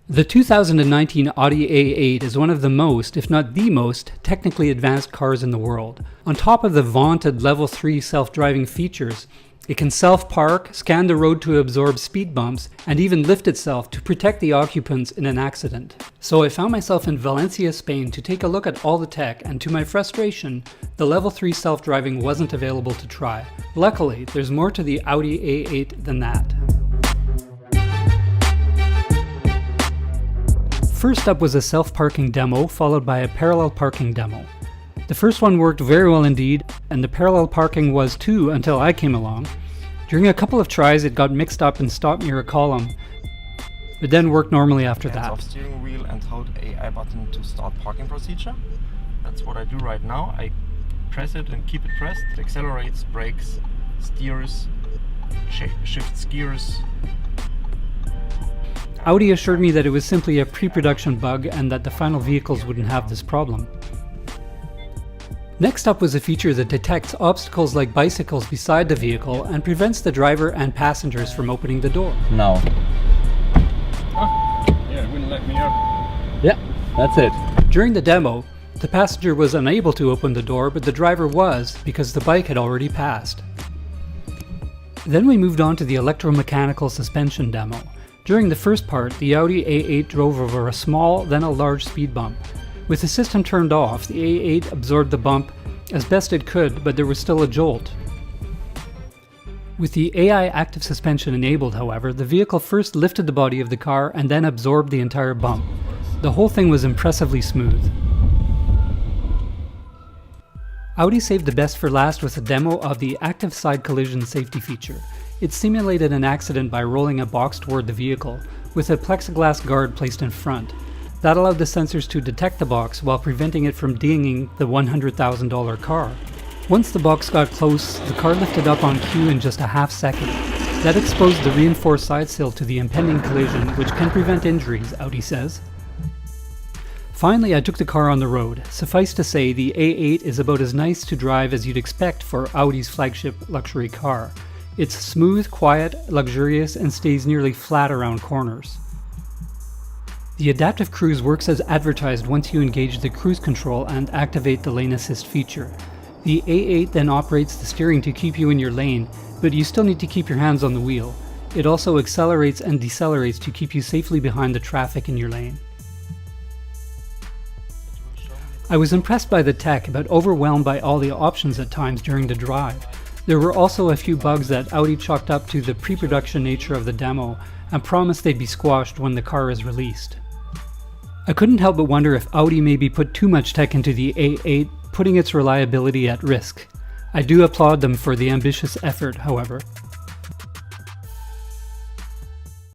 The 2019 Audi A8 is one of the most, if not the most, technically advanced cars in the world. On top of the vaunted Level 3 self-driving features, it can self-park, scan the road to absorb speed bumps, and even lift itself to protect the occupants in an accident. So I found myself in Valencia, Spain to take a look at all the tech, and to my frustration, the Level 3 self-driving wasn't available to try. Luckily, there's more to the Audi A8 than that. First up was a self-parking demo, followed by a parallel parking demo. The first one worked very well indeed, and the parallel parking was too until I came along. During a couple of tries it got mixed up and stopped near a column, but then worked normally after that. Hands off steering wheel and hold AI button to start parking procedure. That's what I do right now. I press it and keep it pressed. It accelerates, brakes, steers, shifts gears. Audi assured me that it was simply a pre-production bug and that the final vehicles wouldn't have this problem. Next up was a feature that detects obstacles like bicycles beside the vehicle and prevents the driver and passengers from opening the door. Now. Oh, yeah, it wouldn't let me out. Yeah, that's it. During the demo, the passenger was unable to open the door, but the driver was, because the bike had already passed. Then we moved on to the electromechanical suspension demo. During the first part, the Audi A8 drove over a small, then a large speed bump. With the system turned off, the A8 absorbed the bump as best it could, but there was still a jolt. With the AI active suspension enabled, however, the vehicle first lifted the body of the car and then absorbed the entire bump. The whole thing was impressively smooth. Audi saved the best for last with a demo of the active side collision safety feature. It simulated an accident by rolling a box toward the vehicle, with a plexiglass guard placed in front. That allowed the sensors to detect the box while preventing it from dinging the $100,000 car. Once the box got close, the car lifted up on cue in just a half second. That exposed the reinforced side sill to the impending collision, which can prevent injuries, Audi says. Finally, I took the car on the road. Suffice to say, the A8 is about as nice to drive as you'd expect for Audi's flagship luxury car. It's smooth, quiet, luxurious, and stays nearly flat around corners. The adaptive cruise works as advertised once you engage the cruise control and activate the lane assist feature. The A8 then operates the steering to keep you in your lane, but you still need to keep your hands on the wheel. It also accelerates and decelerates to keep you safely behind the traffic in your lane. I was impressed by the tech, but overwhelmed by all the options at times during the drive. There were also a few bugs that Audi chalked up to the pre-production nature of the demo and promised they'd be squashed when the car is released. I couldn't help but wonder if Audi maybe put too much tech into the A8, putting its reliability at risk. I do applaud them for the ambitious effort, however.